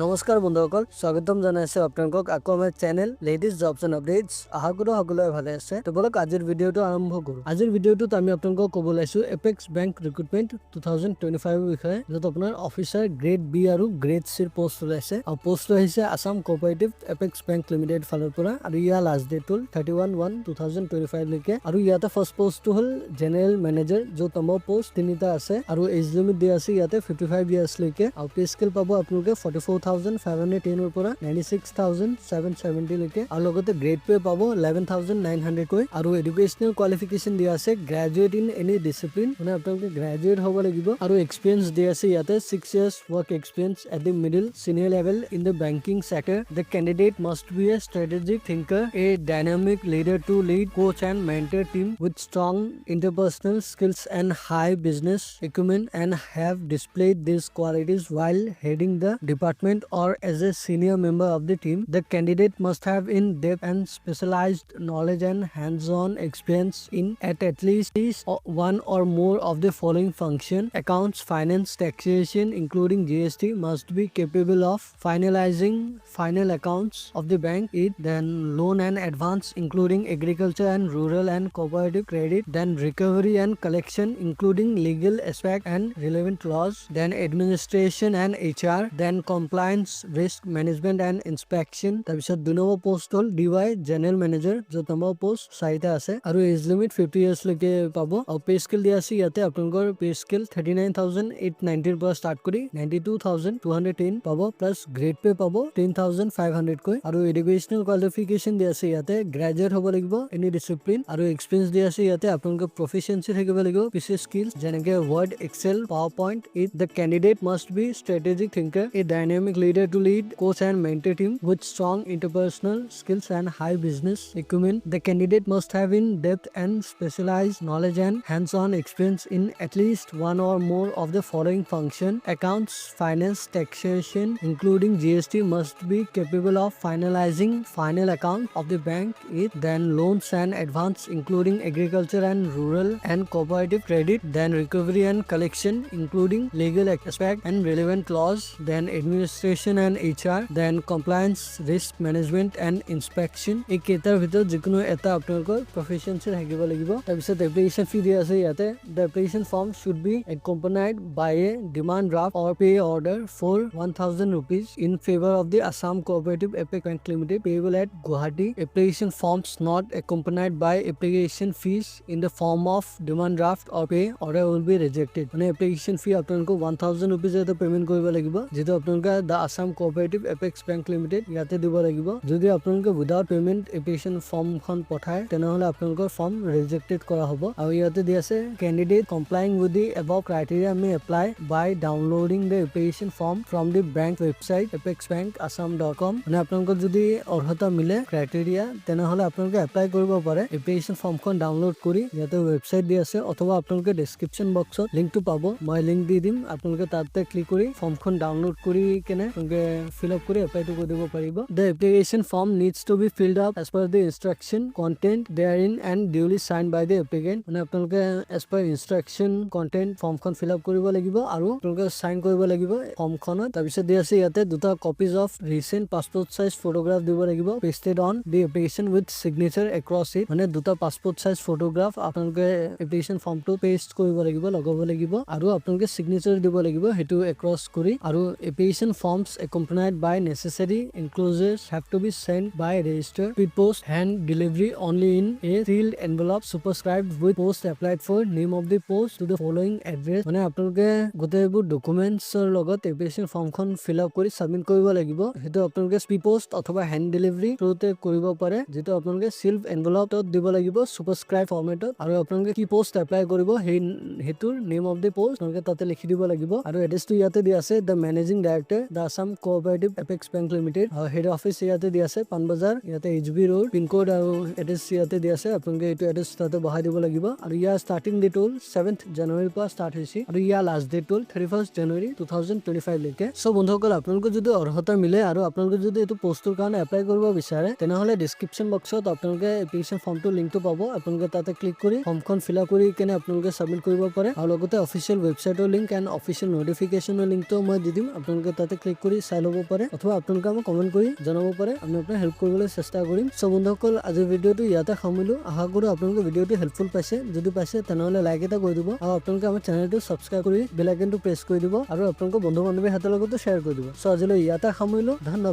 নমস্কাৰ বন্ধুসকল, স্বাগতম জনাইছো আপোনালোকক আকৌ আমাৰ channel latest jobs and updates. আশা কৰো সকলোৱে ভালে আছে। তো বলক আজিৰ ভিডিঅ'টো আৰম্ভ কৰো। আজিৰ ভিডিঅ'টোত আমি আপোনালোকক ক'ব লাইছো এপেক্স বেংক ৰিক্ৰুটমেণ্ট 2025 ৰ বিষয়ে, য'ত আপোনাৰ অফিচাৰ গ্ৰেড বি আৰু গ্ৰেড চিৰ পোষ্ট ওলাইছে আৰু পোষ্ট আহিছে Assam cooperative apex bank limited ফালৰ পৰা। আৰু ইয়াৰ লাষ্ট ডেট হ'ল 31/1/2025 লৈকে। আৰু ইয়াতে ফাৰ্ষ্ট পোষ্টটো হ'ল জেনেৰেল মেনেজাৰ, য'ত নম্বৰ পোষ্ট তিনিটা আছে আৰু এজ লিমিট দিয়া আছে ইয়াতে 55 ইয়াৰ্ছ লৈকে। আৰু পে স্কেল পাব আপোনালোকে 44,510 ৰ পৰা 96,770 লৈকে। আৰু লগতে গ্ৰেড পে পাব 11,900 কৈ। আৰু এডুকেশ্যনেল কোৱালিফিকেশ্যন দিয়া আছে গ্ৰেজুৱেট ইন এনি ডিচিপ্লিন, মানে আপোনালোকে গ্ৰেজুৱেট হ'ব লাগিব। আৰু এক্সপিৰিয়েঞ্চ দিয়া আছে ইয়াতে 6 years work experience at the middle senior level in the banking sector. The candidate must be a strategic thinker, a dynamic leader to lead, coach and mentor team with strong interpersonal skills and high business acumen, and have displayed these qualities while heading the department or as a senior member of the team. The candidate must have in-depth and specialized knowledge and hands-on experience in at least one or more of the following function: accounts, finance, taxation including GST, must be capable of finalizing final accounts of the bank, then loan and advance including agriculture and rural and cooperative credit, then recovery and collection including legal aspect and relevant laws, then administration and HR, then compliance, risk management and inspection. তাৰপিছত 2 number post হ'ল DY general manager, য'ত number post 4টা আছে আৰু as limit 50 years লৈকে পাব। আৰু pay scale দিয়া আছে ইয়াতে আপোনালোকৰ পে স্কেল 39,890 ৰ পৰা ষ্টাৰ্ট কৰি 92,210 পাব, প্লাছ গ্ৰেড পে পাব 10,500 কৈ। আৰু এডুকেশ্যনেল কোৱালিফিকেশ্যন দিয়া আছে ইয়াতে গ্ৰেজুৱেট হ'ব লাগিব এনি ডিচিপ্লিন। আৰু এক্সপিৰিয়েঞ্চ দিয়া আছে ইয়াতে আপোনালোকৰ প্ৰফিচিয়েঞ্চি থাকিব লাগিব পিচি স্কিলছ যেনেকে Word, Excel, PowerPoint. The candidate must be strategic thinker, a dynamic leader to lead, coach and mentor team with strong interpersonal skills and high business acumen. The candidate must have in-depth and specialized knowledge and hands-on experience in at least one or more of the following function: accounts, finance, taxation including GST, must be capable of finalizing final account of the bank, then loans and advance including agriculture and rural and cooperative credit, then recovery and collection including legal aspect and relevant laws, then administration and HR, then compliance, risk management and inspection. এই কেইটাৰ ভিতৰত যিকোনো এটা আপোনালোকৰ proficiency থাকিব লাগিব। তাৰপিছত application ফি দিয়া আছে ইয়াতে। The application form should be accompanied by a demand draft or pay order for 1,000 rupees in favor of the Assam Cooperative Epic Bank Limited, payable at Guwahati. Application forms not accompanied by application fees in the form of demand draft or pay order will be rejected. মানে application fee আপোনালোকক 1,000 rupees এটা payment কৰিব লাগিব, যেটো আপোনালোকে the Assam cooperative apex bank limited ইয়াতে দিব লাগিব। যদি আপোনালোকে উইদাউট পেমেন্ট এপ্লিকেশ্যন ফৰ্মখন পঠায় তেনেহলে আপোনালোকৰ ফৰ্ম ৰিজেক্টেড কৰা হ'ব। আৰু ইয়াতে দি আছে candidate complying with the above criteria may apply by downloading the application form from the bank website apexbankassam.com। মানে আপোনালোকৰ যদি অৰ্হতা মিলে ক্ৰাইটেৰিয়া তেনেহলে আপোনালোকে এপ্লাই কৰিব পাৰে এপ্লিকেশ্যন ফৰ্মখন ডাউনলোড কৰি। ইয়াতে ৱেবছাইট দি আছে, অথবা আপোনালোকে ডেছক্ৰিপশ্যন বক্সত লিংকটো পাব, মই লিংক দি দিম। আপোনালোকে তাতে ক্লিক কৰি ফৰ্মখন ডাউনলোড কৰি কেনে ফিল আপ কৰি এপ্লাইটো কৰি দিব পাৰিব। The application form needs to be filled up as per the instruction content therein and duly signed by the applicant। মানে আপোনালোকে as per instruction content ফৰ্মখন ফিল আপ কৰিব লাগিব আৰু আপোনালোকে সাইন কৰিব লাগিব ফৰ্মখনত। তাৰপিছত দি আছে ইয়াতে দুটা copies of recent passport size photograph দিব লাগিব, pasted on the application with signature across it। মানে দুটা পাছপোৰ্ট সাইজ ফটোগ্ৰাফ আপোনালোকে এপ্লিকেশ্যন ফৰ্মটো পেষ্ট কৰিব লাগিব, লগাব লাগিব আৰু আপোনালোকে সিগনেচাৰ দিব লাগিব হেতু এক্ৰছ কৰি। আৰু application forms accompanied by necessary enclosures have to be sent by register, speed post, hand delivery only in a sealed envelope superscribed with post applied for, name of the post to the following address। মানে আপোনালোকে গোটেইবোৰ ডকুমেন্টছৰ লগত application ফৰ্মখন fill up কৰি submit কৰিব লাগিব। হেতু আপোনালোকে স্পীড পোষ্ট অথবা হেণ্ড ডেলিভাৰী থ্ৰুতে কৰিব পাৰে, যেটো আপোনালোকে সিল্ড এনভেলপত দিব লাগিব সুপাৰস্ক্ৰাইব ফৰ্মেটত। আৰু আপোনালোকে কি পোষ্ট এপ্লাই কৰিব হেতুৰ নেম অফ দি পোষ্ট আপোনালোকে তাতে লিখি দিব লাগিব। আৰু এড্ৰেছটো ইয়াতে দি আছে the managing director the Assam cooperative apex bank limited. আৰু হেড অফিচ ইয়াতে দি আছে পাণবজাৰ, ইয়াতে HB ৰোড, পিনকোড আৰু এড্ৰেছ ইয়াতে দি আছে। আপোনালোকে এইটো এড্ৰেছ তাতে বহাই দিব লাগিব। আৰু ইয়াৰ ষ্টাৰ্টিং ডেট হ'ল 7th জানুৱাৰীৰ পৰা ষ্টাৰ্ট হৈছে আৰু ইয়াৰ লাষ্ট ডেট হ'ল 31st জানুৱাৰী 2025 লৈকে। সো বন্ধুসকল, আপোনালোকৰ যদি অৰ্হতা মিলে আৰু আপোনালোকে যদি এইটো পোষ্টৰ কাৰণে এপ্লাই কৰিব বিচাৰে তেনেহলে ডেছক্ৰিপশ্যন বক্সত আপোনালোকে এপ্লিকেশ্যন ফৰ্মটো লিংকটো পাব। আপোনালোকে তাতে ক্লিক কৰি ফৰ্মখন ফিল আপ কৰি কেনে আপোনালোকে সাবমিট কৰিব পাৰে। আৰু লগতে অফিচিয়েল ৱেবছাইটৰ লিংক এণ্ড অফিচিয়েল নোটিফিকেশ্যনৰ লিংকটো মই দি দিম, আপোনালোকে তাতে ক্লিক কৰি চাই ল'ব পাৰে অথবা আপোনালোকে আমাক কমেণ্ট কৰি জনাব পাৰে আমি আপোনাক হেল্প কৰিবলৈ চেষ্টা কৰিম সো বন্ধুসকল আজিৰ ভিডিঅ'টো ইয়াতে সামৰিলো আশা কৰোঁ আপোনালোকে ভিডিঅ'টো হেল্পফুল পাইছে যদি পাইছে তেনেহ'লে লাইক এটা কৰি দিব আৰু আপোনালোকে আমাৰ চেনেলটো সাবস্ক্ৰাইব কৰি বেল আইকনটো প্ৰেছ কৰি দিব আৰু আপোনালোকৰ বন্ধু বান্ধৱীৰ হাতৰ লগতো শ্বেয়াৰ কৰি দিব সো আজিলৈ ইয়াতে সামৰিলো ধন্যবাদ।